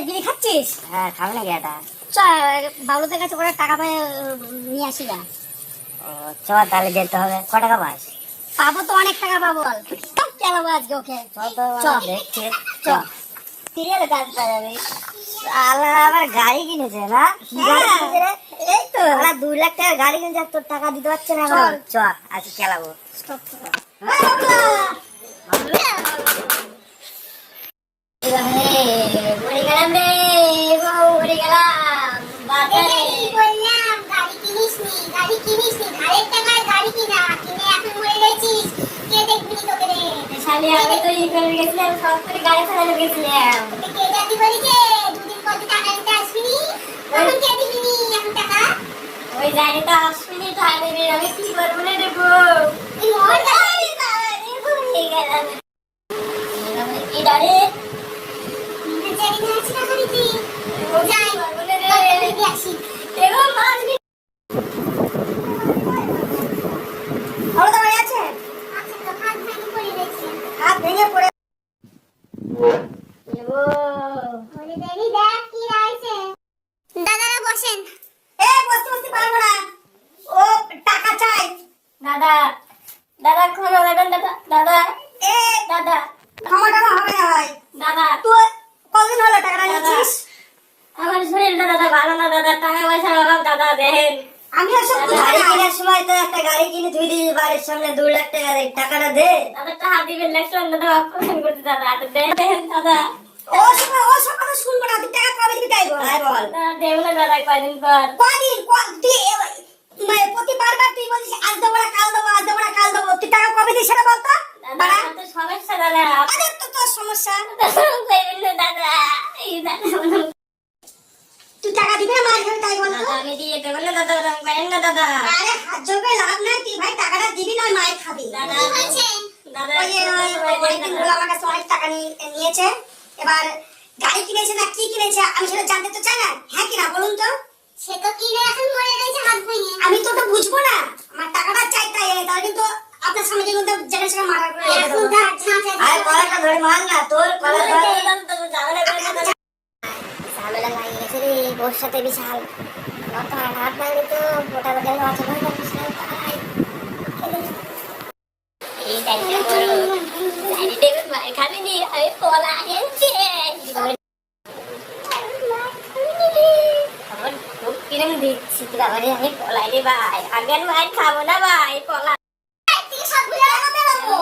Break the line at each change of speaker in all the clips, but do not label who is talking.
বিড়ি খাচ্ছিস?
হ্যাঁ, খাবে নাকি এটা?
বাবলুদের কাছে করে টাকা পাই নিয়ে আসি না।
চ তাহলে যেতে হবে। ক টাকা পাস?
পাবো তো অনেক টাকা পাবো। চালাবো আজকে ওকে।
দেখছি।
চ সিরিয়ালে কাজ পাবে।
আবার গাড়ি কিনেছে না?
এই তো
2 লাখ টাকা গাড়ি কিনেছে, তোর টাকা দিতে পারছে না। চ আজকে খেলাবো।
উড়ে গেলাম রে, উড়ে গেলাম বাজারে।
বললাম গাড়ি কিনিস নি, গাড়ি কিনিস নি, ধারের টাকায় গাড়ি কিনা, কিনে এখন মরে গেছিস, কে দেখবি তোকে রে?
শালি আমি তো ই করে গেছিলাম, সব করে গাড়ি চালাতে গেছিলাম।
তোকে কে জাতি বলেছে দুদিন পর টাকা দিতে আসবি নি? তখন কে দিবি নি এখন টাকা?
ওই গাড়ি তো আসবিনি, তো আমি কি করবো না দেবো?
তুই মর গাড়ি
উড়ে গেলাম। কি গাড়ি?
জানি না আছে না গাড়িতে। যাই
বলে রে,
দেখে আসি।
এগো মারবি।
ওরা তো বাড়ি আছে।
আচ্ছা তো হাত ভাঙি পড়ে গেছে।
হাত ভেঙে পড়ে।
এগো
বলে দেরি দেখ কি রাইছে। দাদারা বসেন।
বসতে পারবো না। ও টাকা চাই।
দাদা, দাদা ক্ষমা দেবেন দাদা, দাদা,
এ
দাদা,
ক্ষমা টাকা হবে না ভাই।
দাদা।
তুই কতদিন হলো টাকাটা নিচ্ছিস?
আমার শরীরটা দাদা ভালো না দাদা, টাকা পয়সার অভাব দাদা, দেখেন।
আমি ওসব গাড়ি কেনার সময় তো একটা গাড়ি কিনে ধুই দিই বাড়ির সামনে 2 লাখ টাকা দিয়ে। টাকাটা দে।
দাদা টাকা দিবেন লেকশন দাদা, অপারেশন করতে দাদা, দেখেন দাদা।
ও সব কথা শুনবো না। তুই টাকা কবে দিবি তাই বল। তাই বল।
দাদা দেবো না দাদা, কয়দিন পর।
কদিন তুই প্রতিবার তুই বলছিস আজ দেবো না কাল দেবো, আজ দেবো না কাল দেবো। তুই টাকা কবে দিস সেটা বলতো।
দাদা আমার তো সমস্যা দাদা।
আরে তো তোর সমস্যা।
দাদা, এই দাদা,
তুই টাকা দিবি না মার খাবি তাই বল।
দাদা আমি দিয়ে দেবো না দাদা, ওরকম করেন না দাদা।
আরে হাত জোড়ে লাভ নাই। তুই ভাই টাকাটা দিবি না মার খাবি।
দাদা
কি বলছেন?
দাদা
ওই দিনগুলো আমার কাছে অনেক টাকা নিয়েছে। এবার গাড়ি কিনেছে না কি কিনেছে আমি সেটা জানতে তো চাই না। হ্যাঁ কিনা বলুন তো।
সে তো কিনে এখন মরে গেছে হাত ভেঙে।
আমি তো ওটা বুঝবো না। আমার টাকাটা চাই তাই তাহলে কিন্তু আপনার সামনে কিন্তু যেটা সেটা মারা করে রেখে
এখন
দেবো।
ধার ঝাঁঝা
আরে কলাটা ধরে মার না তোর কলা ধরে।
ঝামেলা করে না দাদা।
ঝামেলা লাগিয়ে গেছে রে ওর সাথে বিশাল। কত হাত ভাঙলি তো ওটা গেল আছে ভাই বিশাল ভাই।
এই টাইমটা করো, জানি দেবেন মায়ের খাবি নি, আমি পলা এনেছি। আমার খুব কিরম দিচ্ছি মানে আমি পলাই রে ভাই, আমি আর মায়ের খাবো না ভাই, পলা।
তুই সবগুলো আমাকে দেবো।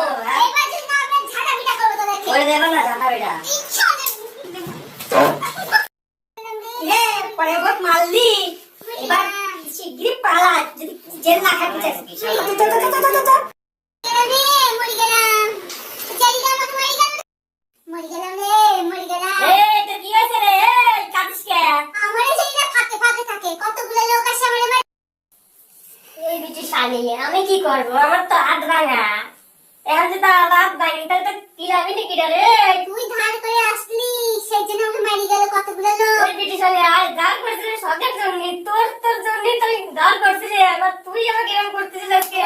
এবার যদি না আমি ঝাড়া পিটা করবো তোদেরকে।
ওরে দেবো না জানা বেটা।
ইচ্ছা নেই।
হে পরে বহুত মারলি। এবার শিগগিরই পালা যদি জেল না খাবি চাস।
রে মরে গেলাম। জানি না আমাকে মরে গেলাম। মরে গেলাম রে মরে গেলাম।
এই তো কি হয়েছে রে, এই কাঁদিস কে?
আমার এই জায়গা ফাঁকে ফাঁকে থাকে কতগুলো লোক আসে আমার এবার।
এই বিটি শালি, আমি কি করবো, আমার তো হাত ভাঙা। এখন যদি আমার হাত ভাঙি তাহলে তো কিরাবি নাকি রে?
তুই ধার করে আসলি সেই জন্য আমাকে মারি গেল কতগুলো লোক।
ওই বিটি শালি আর গাল করছিস সদের জন্য, তোর জন্য তো আমি গাল করছিস, আবার তুই আমাকে এরকম করতেছিস আজকে।